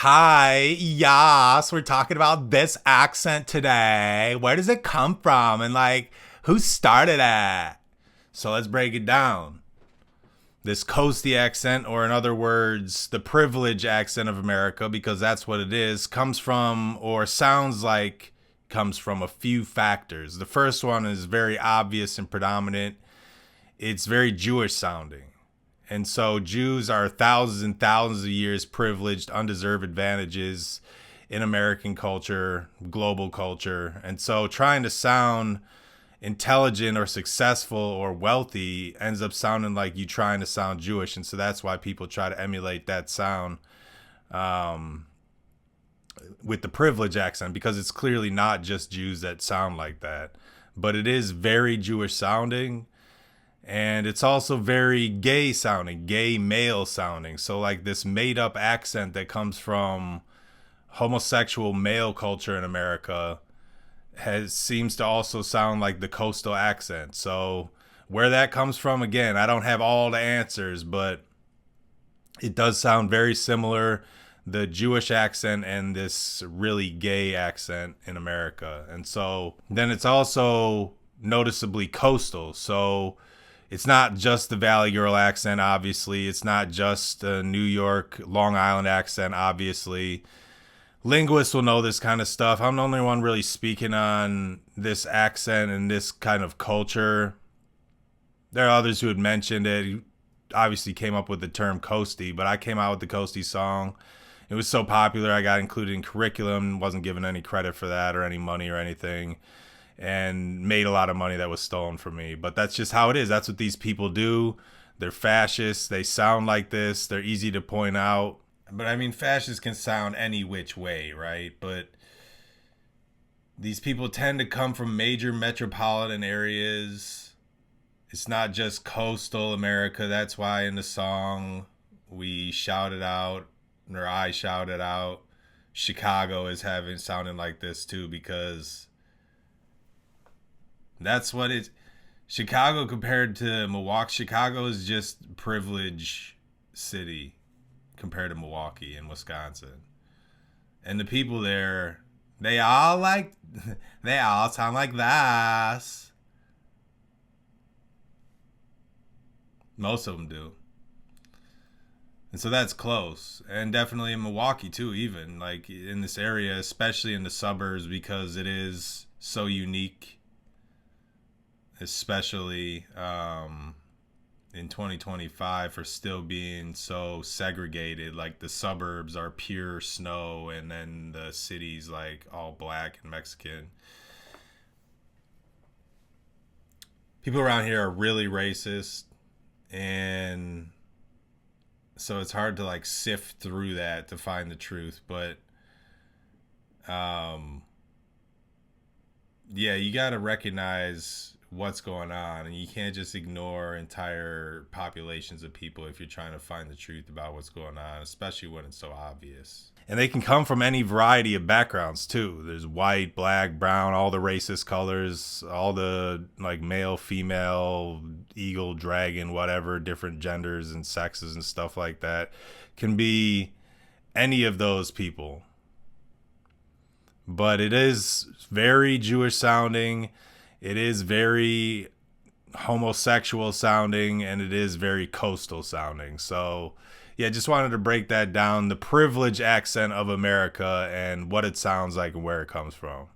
Hi, yes, we're talking about this accent today. Where does it come from? And who started it? So let's break it down. This coasty accent, or in other words, the privilege accent of America, because that's what it is, comes from, or sounds like, comes from a few factors. The first one is very obvious and predominant. It's very Jewish sounding. And so Jews are thousands and thousands of years privileged, undeserved advantages in American culture, global culture. And so trying to sound intelligent or successful or wealthy ends up sounding like you trying to sound Jewish. And so that's why people try to emulate that sound with the privilege accent, because it's clearly not just Jews that sound like that. But it is very Jewish sounding. And it's also very gay sounding, gay male sounding. So this made up accent that comes from homosexual male culture in America seems to also sound like the coastal accent. So where that comes from, again, I don't have all the answers, but it does sound very similar, the Jewish accent and this really gay accent in America. And so then it's also noticeably coastal. So it's not just the Valley Girl accent, obviously. It's not just the New York, Long Island accent, obviously. Linguists will know this kind of stuff. I'm the only one really speaking on this accent and this kind of culture. There are others who had mentioned it, who obviously came up with the term coasty, but I came out with the coasty song. It was so popular, I got included in curriculum, wasn't given any credit for that or any money or anything, and made a lot of money that was stolen from me. But that's just how it is. That's what these people do. They're fascists. They sound like this. They're easy to point out. But I mean, fascists can sound any which way, right? But these people tend to come from major metropolitan areas. It's not just coastal America. That's why in the song we shouted out, or I shouted out, Chicago is sounding like this too, because that's what it's. Chicago compared to Milwaukee. Chicago is just privilege city compared to Milwaukee and Wisconsin. And the people there, they all sound like this. Most of them do. And so that's close. And definitely in Milwaukee too, even in this area, especially in the suburbs, because it is so unique, especially in 2025, for still being so segregated. The suburbs are pure snow, and then the city's all black and Mexican. People around here are really racist, and so it's hard to sift through that to find the truth. But yeah, you got to recognize what's going on, and you can't just ignore entire populations of people if you're trying to find the truth about what's going on, especially when it's so obvious. And they can come from any variety of backgrounds too. There's white, black, brown, all the racist colors, all the male, female, eagle, dragon, whatever, different genders and sexes and stuff like that. Can be any of those people. But it is very Jewish sounding. It is very homosexual sounding, and it is very coastal sounding. So, yeah, just wanted to break that down. The privilege accent of America and what it sounds like and where it comes from.